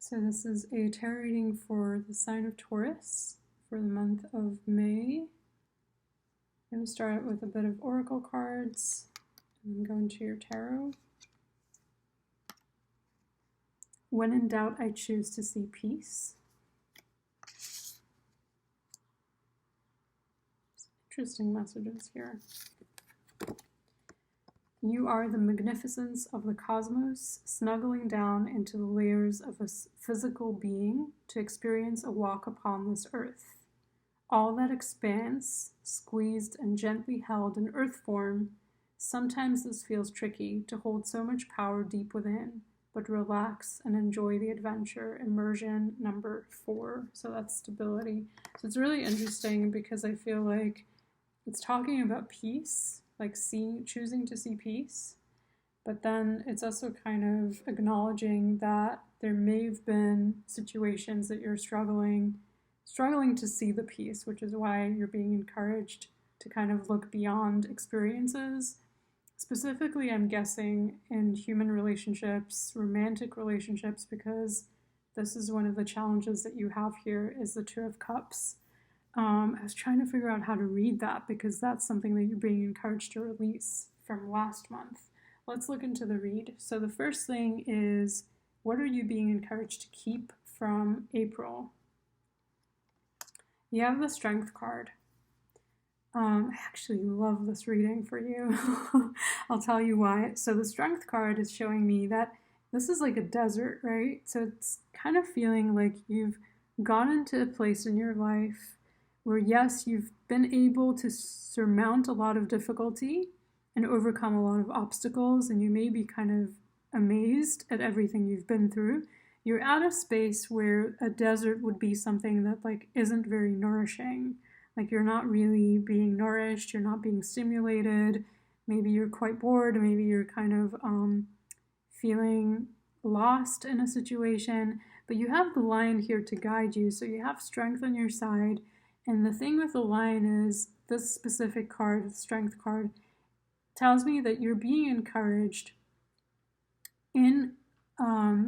So this is a tarot reading for the sign of Taurus for the month of May. I'm going to start out with a bit of oracle cards and then go into your tarot. When in doubt, I choose to see peace. Interesting messages here. You are the magnificence of the cosmos, snuggling down into the layers of a physical being to experience a walk upon this earth. All that expanse, squeezed and gently held in earth form, sometimes this feels tricky to hold so much power deep within, but relax and enjoy the adventure. Immersion number 4. So that's stability. So it's really interesting because I feel like it's talking about peace, like choosing to see peace, but then it's also kind of acknowledging that there may have been situations that you're struggling to see the peace, which is why you're being encouraged to kind of look beyond experiences. Specifically, I'm guessing in human relationships, romantic relationships, because this is one of the challenges that you have here is the Two of Cups. I was trying to figure out how to read that because that's something that you're being encouraged to release from last month. Let's look into the read. So the first thing is, what are you being encouraged to keep from April? You have the Strength card. I actually love this reading for you. I'll tell you why. So the Strength card is showing me that this is like a desert, right? So it's kind of feeling like you've gone into a place in your life where, yes, you've been able to surmount a lot of difficulty and overcome a lot of obstacles, and you may be kind of amazed at everything you've been through. You're at a space where a desert would be something that like isn't very nourishing. Like you're not really being nourished, you're not being stimulated. Maybe you're quite bored, maybe you're kind of feeling lost in a situation, but you have the Lion here to guide you, so you have strength on your side. And the thing with the Lion is this specific card, the Strength card, tells me that you're being encouraged in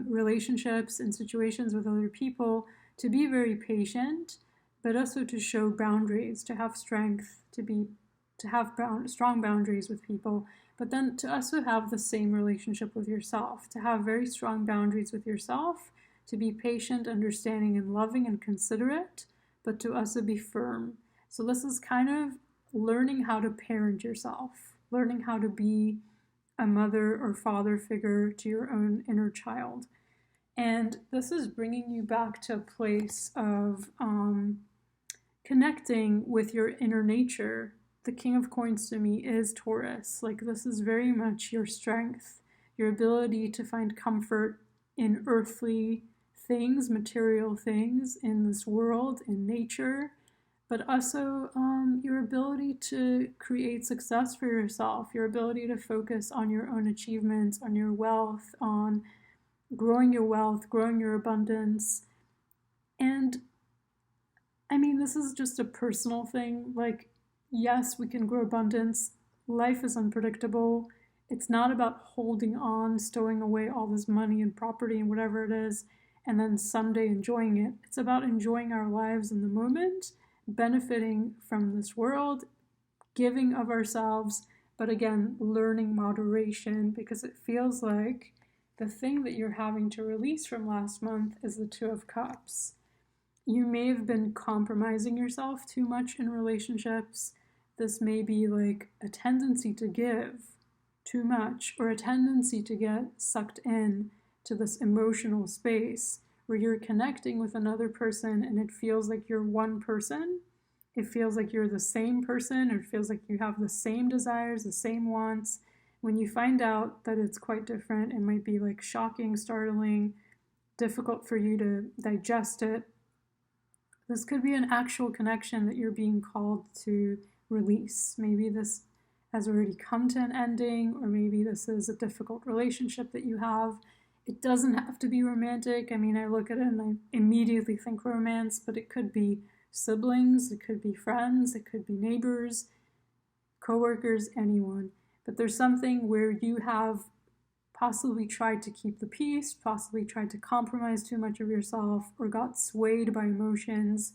relationships and situations with other people to be very patient, but also to show boundaries, to have strength, to have strong boundaries with people, but then to also have the same relationship with yourself, to have very strong boundaries with yourself, to be patient, understanding, and loving and considerate, but to also be firm. So this is kind of learning how to parent yourself, learning how to be a mother or father figure to your own inner child. And this is bringing you back to a place of connecting with your inner nature. The King of Coins to me is Taurus. Like this is very much your strength, your ability to find comfort in earthly things, material things in this world, in nature, but also your ability to create success for yourself, your ability to focus on your own achievements, on your wealth, on growing your wealth, growing your abundance. And I mean, this is just a personal thing. Like, yes, we can grow abundance. Life is unpredictable. It's not about holding on, stowing away all this money and property and whatever it is, and then someday enjoying it. It's about enjoying our lives in the moment, benefiting from this world, giving of ourselves, but again, learning moderation, because it feels like the thing that you're having to release from last month is the Two of Cups. You may have been compromising yourself too much in relationships. This may be like a tendency to give too much, or a tendency to get sucked in to this emotional space where you're connecting with another person and it feels like you're one person. It feels like you're the same person, or it feels like you have the same desires, the same wants. When you find out that it's quite different, it might be like shocking, startling, difficult for you to digest it. This could be an actual connection that you're being called to release. Maybe this has already come to an ending, or maybe this is a difficult relationship that you have. It doesn't have to be romantic. I mean, I look at it and I immediately think romance, but it could be siblings, it could be friends, it could be neighbors, coworkers, anyone. But there's something where you have possibly tried to keep the peace, possibly tried to compromise too much of yourself, or got swayed by emotions,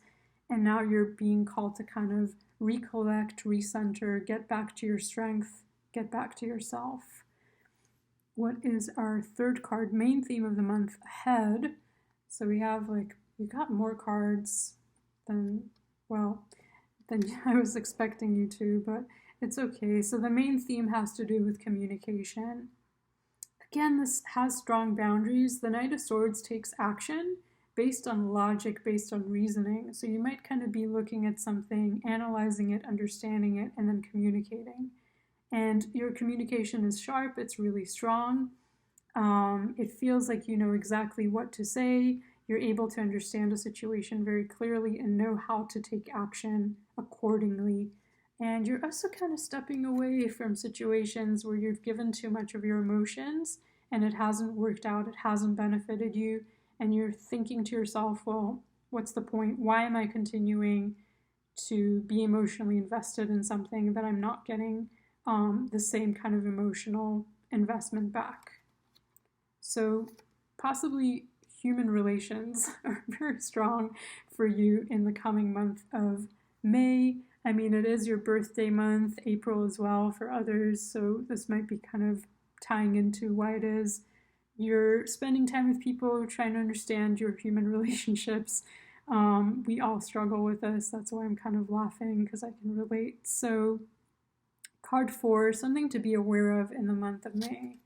and now you're being called to kind of recollect, recenter, get back to your strength, get back to yourself. What is our third card? Main theme of the month ahead. So we have you got more cards than I was expecting you to, but it's okay. So the main theme has to do with communication. Again, this has strong boundaries. The Knight of Swords takes action based on logic, based on reasoning. So you might kind of be looking at something, analyzing it, understanding it, and then communicating. And your communication is sharp, it's really strong. It feels like you know exactly what to say. You're able to understand a situation very clearly and know how to take action accordingly. And you're also kind of stepping away from situations where you've given too much of your emotions and it hasn't worked out, it hasn't benefited you, and you're thinking to yourself, well, what's the point? Why am I continuing to be emotionally invested in something that I'm not getting the same kind of emotional investment back? So possibly human relations are very strong for you in the coming month of May. I mean, it is your birthday month, April as well for others, so this might be kind of tying into why it is. You're spending time with people, trying to understand your human relationships. We all struggle with this. That's why I'm kind of laughing, because I can relate. So card 4, something to be aware of in the month of May.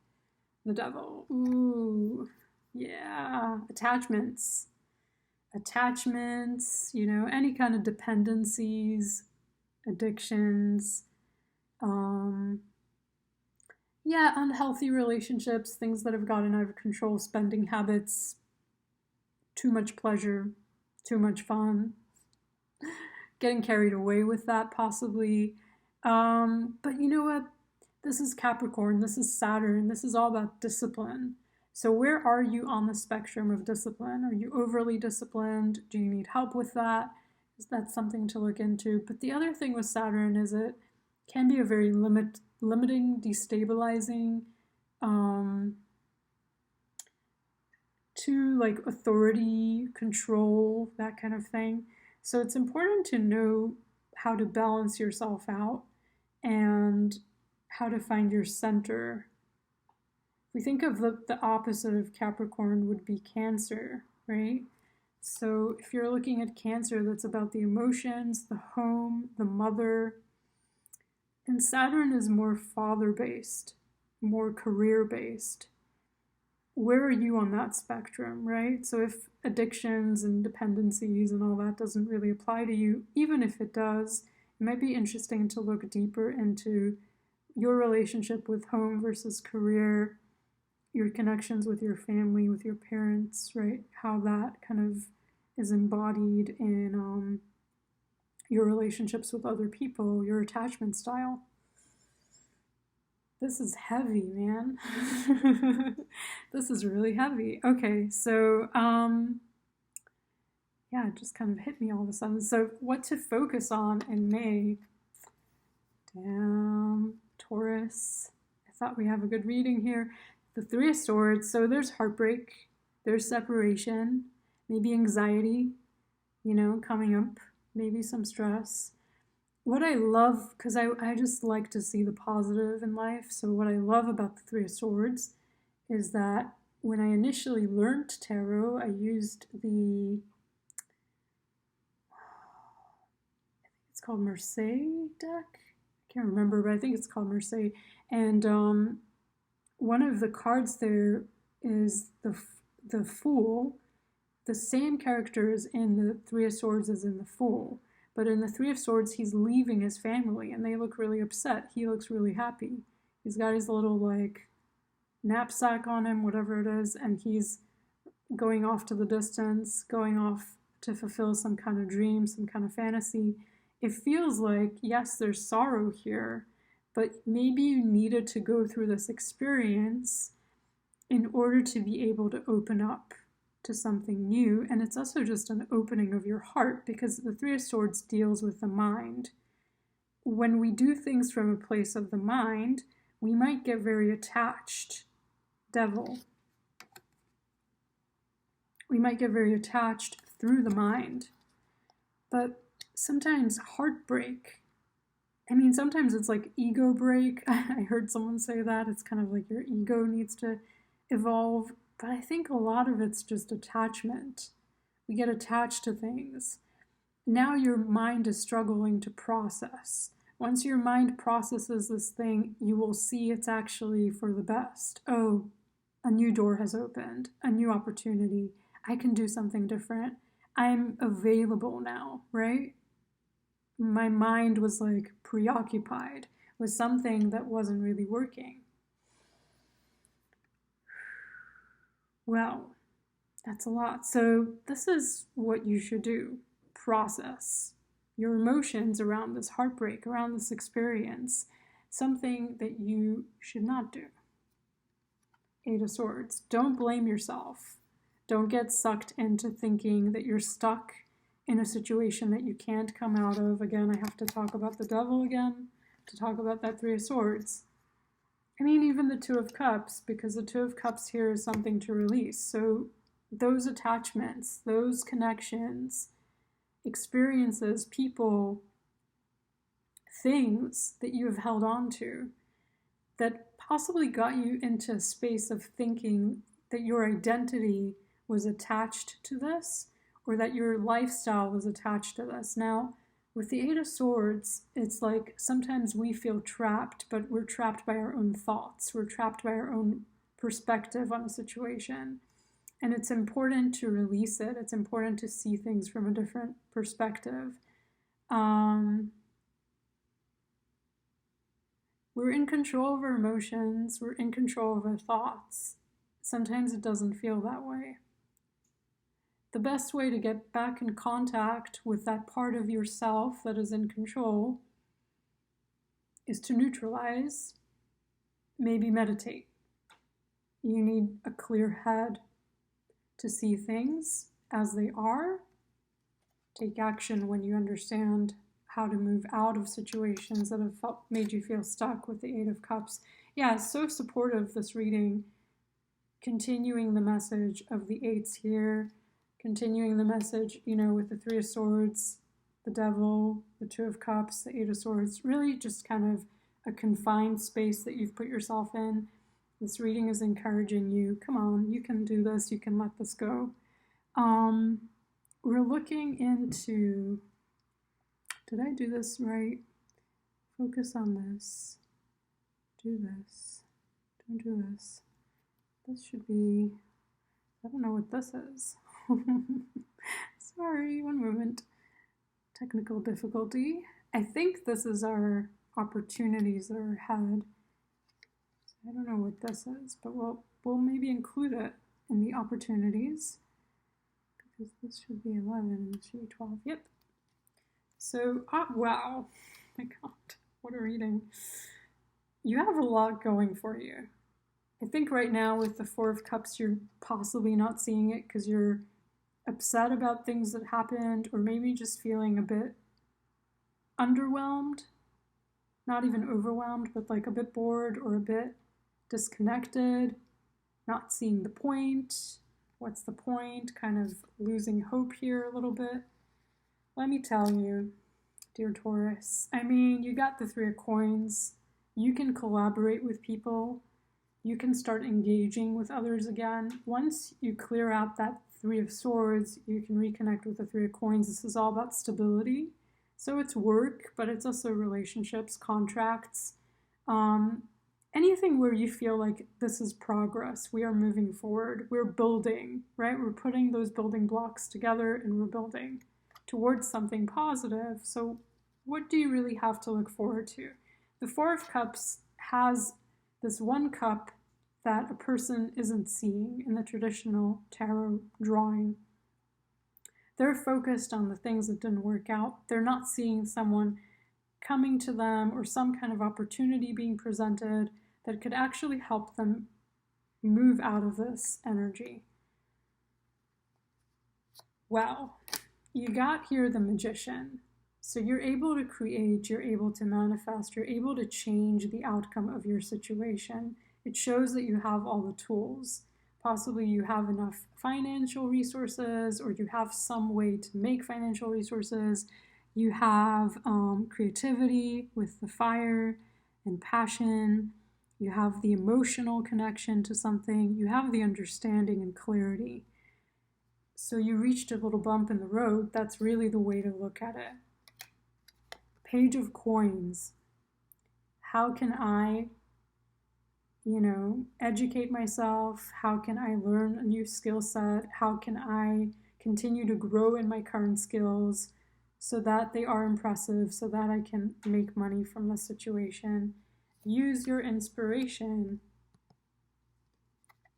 The Devil. Ooh, yeah. Attachments, any kind of dependencies, addictions, unhealthy relationships, things that have gotten out of control, spending habits, too much pleasure, too much fun, getting carried away with that possibly. But you know what? This is Capricorn, this is Saturn, this is all about discipline. So where are you on the spectrum of discipline? Are you overly disciplined? Do you need help with that? That's something to look into. But the other thing with Saturn is it can be a very limiting, destabilizing, to authority, control, that kind of thing. So it's important to know how to balance yourself out and how to find your center. We think of the opposite of Capricorn would be Cancer, right? So if you're looking at Cancer, that's about the emotions, the home, the mother. And Saturn is more father-based, more career-based. Where are you on that spectrum, right? So if addictions and dependencies and all that doesn't really apply to you, even if it does, it might be interesting to look deeper into your relationship with home versus career, your connections with your family, with your parents, right? How that kind of is embodied in your relationships with other people, your attachment style. This is heavy, man. This is really heavy. Okay, so it just kind of hit me all of a sudden. So what to focus on in May? Damn, Taurus. I thought we have a good reading here. The Three of Swords. So there's heartbreak, there's separation, maybe anxiety, coming up, maybe some stress. What I love, because I just like to see the positive in life, so what I love about the Three of Swords is that when I initially learned tarot, I used it's called Marseille deck. I can't remember, but I think it's called Marseille. And one of the cards there is the Fool. The same character is in the Three of Swords as in the Fool. But in the Three of Swords, he's leaving his family, and they look really upset. He looks really happy. He's got his little, knapsack on him, whatever it is, and he's going off to the distance, going off to fulfill some kind of dream, some kind of fantasy. It feels like, yes, there's sorrow here, but maybe you needed to go through this experience in order to be able to open up to something new. And it's also just an opening of your heart, because the Three of Swords deals with the mind. When we do things from a place of the mind, we might get very attached Devil. We might get very attached through the mind, but sometimes heartbreak. I mean, sometimes it's like ego break. I heard someone say that. It's kind of like your ego needs to evolve. But I think a lot of it's just attachment. We get attached to things. Now your mind is struggling to process. Once your mind processes this thing, you will see it's actually for the best. Oh, a new door has opened, a new opportunity. I can do something different. I'm available now, right? My mind was like preoccupied with something that wasn't really working. Well, that's a lot. So this is what you should do. Process your emotions around this heartbreak, around this experience, something that you should not do. Eight of Swords. Don't blame yourself. Don't get sucked into thinking that you're stuck in a situation that you can't come out of. Again, I have to talk about the Devil again, to talk about that Three of Swords. I mean, even the Two of Cups, because the Two of Cups here is something to release. So those attachments, those connections, experiences, people, things that you have held on to that possibly got you into a space of thinking that your identity was attached to this, or that your lifestyle was attached to this. Now, with the Eight of Swords, it's like sometimes we feel trapped, but we're trapped by our own thoughts. We're trapped by our own perspective on a situation. And it's important to release it. It's important to see things from a different perspective. We're in control of our emotions. We're in control of our thoughts. Sometimes it doesn't feel that way. The best way to get back in contact with that part of yourself that is in control is to neutralize, maybe meditate. You need a clear head to see things as they are. Take action when you understand how to move out of situations that have made you feel stuck with the Eight of Cups. Yeah, it's so supportive, this reading. Continuing the message of the eights here. Continuing the message, with the Three of Swords, the Devil, the Two of Cups, the Eight of Swords. Really just kind of a confined space that you've put yourself in. This reading is encouraging you. Come on, you can do this. You can let this go. We're looking into... Did I do this right? Focus on this. Do this. Don't do this. This should be... I don't know what this is. Sorry, one moment. Technical difficulty. I think this is our opportunities that are ahead. I don't know what this is, but we'll maybe include it in the opportunities, because this should be 11 and this should be 12. Yep. So, wow. My God, what a reading. You have a lot going for you. I think right now with the Four of Cups, you're possibly not seeing it because you're upset about things that happened, or maybe just feeling a bit underwhelmed, not even overwhelmed, but like a bit bored or a bit disconnected, not seeing the point. What's the point? Kind of losing hope here a little bit. Let me tell you, dear Taurus, I mean, you got the Three of Coins. You can collaborate with people. You can start engaging with others again. Once you clear out that Three of Swords, you can reconnect with the Three of Coins. This is all about stability. So it's work, but it's also relationships, contracts, anything where you feel like this is progress. We are moving forward. We're building, right? We're putting those building blocks together and we're building towards something positive. So what do you really have to look forward to? The Four of Cups has this one cup that a person isn't seeing in the traditional tarot drawing. They're focused on the things that didn't work out. They're not seeing someone coming to them or some kind of opportunity being presented that could actually help them move out of this energy. Well, you got here the Magician. So you're able to create, you're able to manifest, you're able to change the outcome of your situation. It shows that you have all the tools. Possibly you have enough financial resources, or you have some way to make financial resources. You have creativity with the fire and passion. You have the emotional connection to something. You have the understanding and clarity. So you reached a little bump in the road. That's really the way to look at it. Page of Coins. How can I, educate myself? How can I learn a new skill set? How can I continue to grow in my current skills so that they are impressive, so that I can make money from the situation? Use your inspiration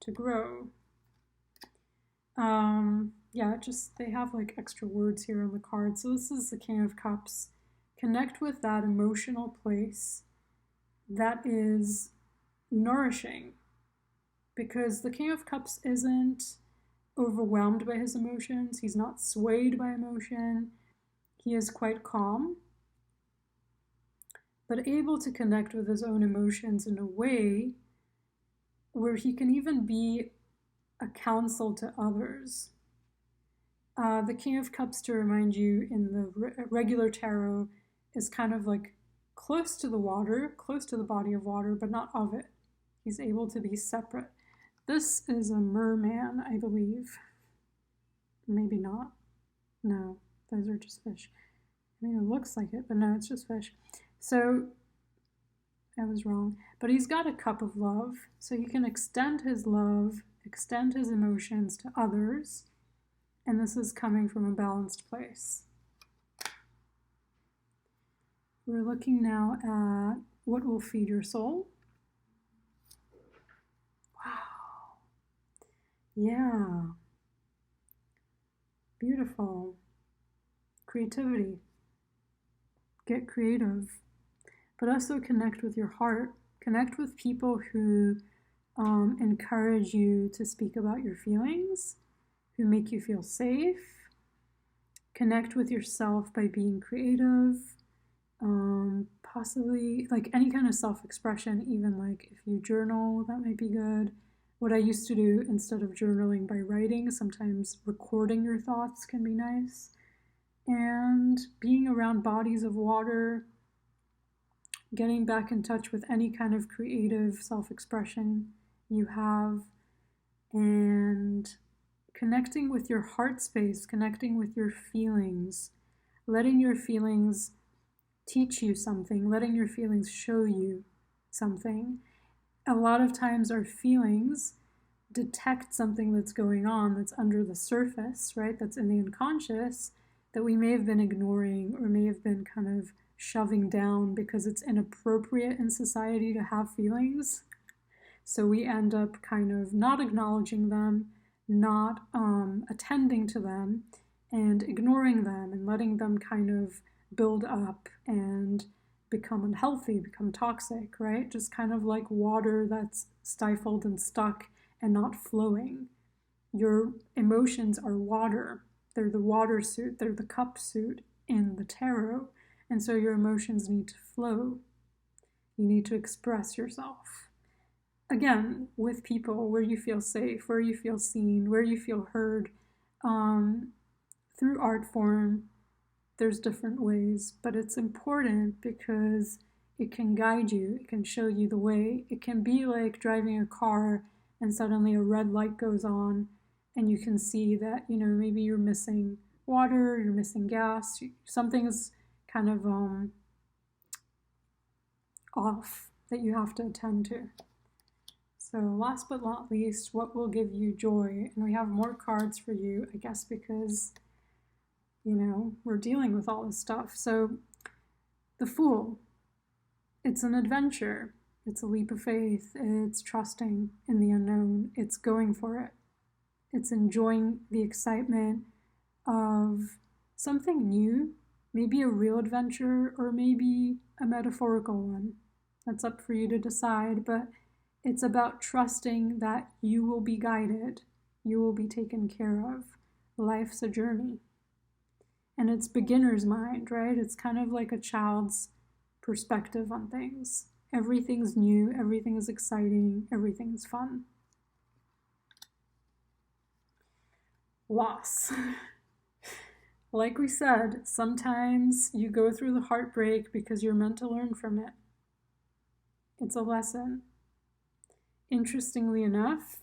to grow. They have like extra words here on the card. So this is the King of Cups. Connect with that emotional place that is nourishing, because the King of Cups isn't overwhelmed by his emotions. He's not swayed by emotion. He is quite calm, but able to connect with his own emotions in a way where he can even be a counsel to others. The King of Cups, to remind you, in the regular tarot, is kind of like close to the water, close to the body of water, but not of it. He's able to be separate. This is a merman, I believe. Maybe not. No, those are just fish. I mean, it looks like it, but no, it's just fish. So, I was wrong. But he's got a cup of love, so he can extend his love, extend his emotions to others, and this is coming from a balanced place. We're looking now at what will feed your soul. Wow. Yeah. Beautiful. Creativity. Get creative. But also connect with your heart. Connect with people who encourage you to speak about your feelings, who make you feel safe. Connect with yourself by being creative. Possibly like any kind of self-expression, even like if you journal, that might be good. What I used to do instead of journaling by writing, sometimes recording your thoughts can be nice. And being around bodies of water, getting back in touch with any kind of creative self-expression you have, and connecting with your heart space, connecting with your feelings, letting your feelings teach you something, letting your feelings show you something. A lot of times our feelings detect something that's going on, that's under the surface, right? That's in the unconscious, that we may have been ignoring or may have been kind of shoving down because it's inappropriate in society to have feelings. So we end up kind of not acknowledging them, not attending to them, and ignoring them and letting them kind of build up and become unhealthy, become toxic, right? Just kind of like water that's stifled and stuck and not flowing. Your emotions are water. They're the water suit, they're the cup suit in the tarot. And so your emotions need to flow. You need to express yourself. Again, with people where you feel safe, where you feel seen, where you feel heard, through art form. There's different ways, but it's important because it can guide you, it can show you the way. It can be like driving a car and suddenly a red light goes on and you can see that, maybe you're missing water, you're missing gas, something's kind of off that you have to attend to. So last but not least, what will give you joy? And we have more cards for you, I guess, because we're dealing with all this stuff. So the Fool, it's an adventure. It's a leap of faith. It's trusting in the unknown. It's going for it. It's enjoying the excitement of something new, maybe a real adventure or maybe a metaphorical one. That's up for you to decide, but it's about trusting that you will be guided, you will be taken care of. Life's a journey. and it's beginner's mind, right? It's kind of like a child's perspective on things. Everything's new, everything is exciting, everything is fun. Loss. Like we said, sometimes you go through the heartbreak because you're meant to learn from it. It's a lesson. Interestingly enough,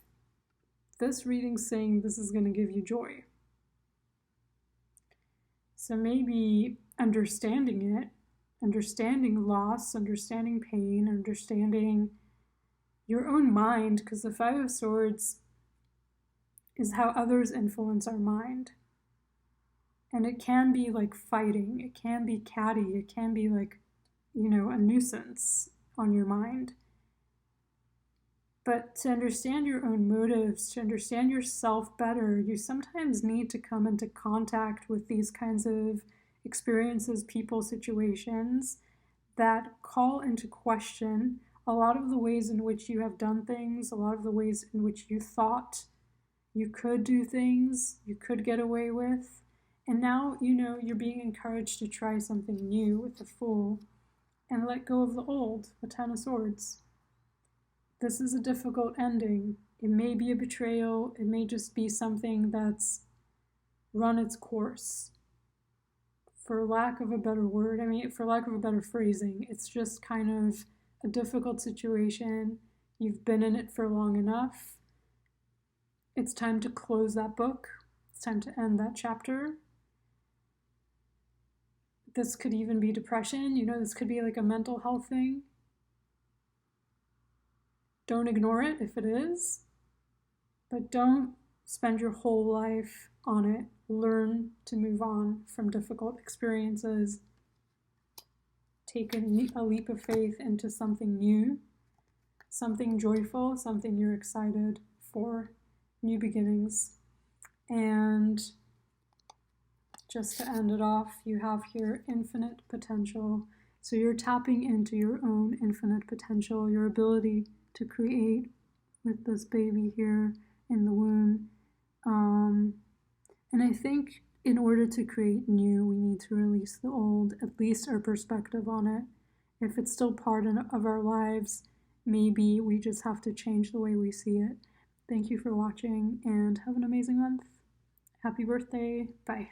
this reading's saying this is going to give you joy. So maybe understanding it, understanding loss, understanding pain, understanding your own mind, because the Five of Swords is how others influence our mind. And it can be like fighting, it can be catty, it can be like, a nuisance on your mind. But to understand your own motives, to understand yourself better, you sometimes need to come into contact with these kinds of experiences, people, situations that call into question a lot of the ways in which you have done things, a lot of the ways in which you thought you could do things, you could get away with. And now, you're being encouraged to try something new with the Fool and let go of the old, the Ten of Swords. This is a difficult ending. It may be a betrayal. It may just be something that's run its course. For lack of a better word, for lack of a better phrasing, it's just kind of a difficult situation. You've been in it for long enough. It's time to close that book. It's time to end that chapter. This could even be depression. This could be like a mental health thing. Don't ignore it if it is, but don't spend your whole life on it. Learn to move on from difficult experiences. Take a leap of faith into something new, something joyful, something you're excited for, new beginnings. And just to end it off, you have here infinite potential. So you're tapping into your own infinite potential, your ability to create with this baby here in the womb. And I think in order to create new, we need to release the old, at least our perspective on it. If it's still part of our lives, maybe we just have to change the way we see it. Thank you for watching and have an amazing month. Happy birthday. Bye.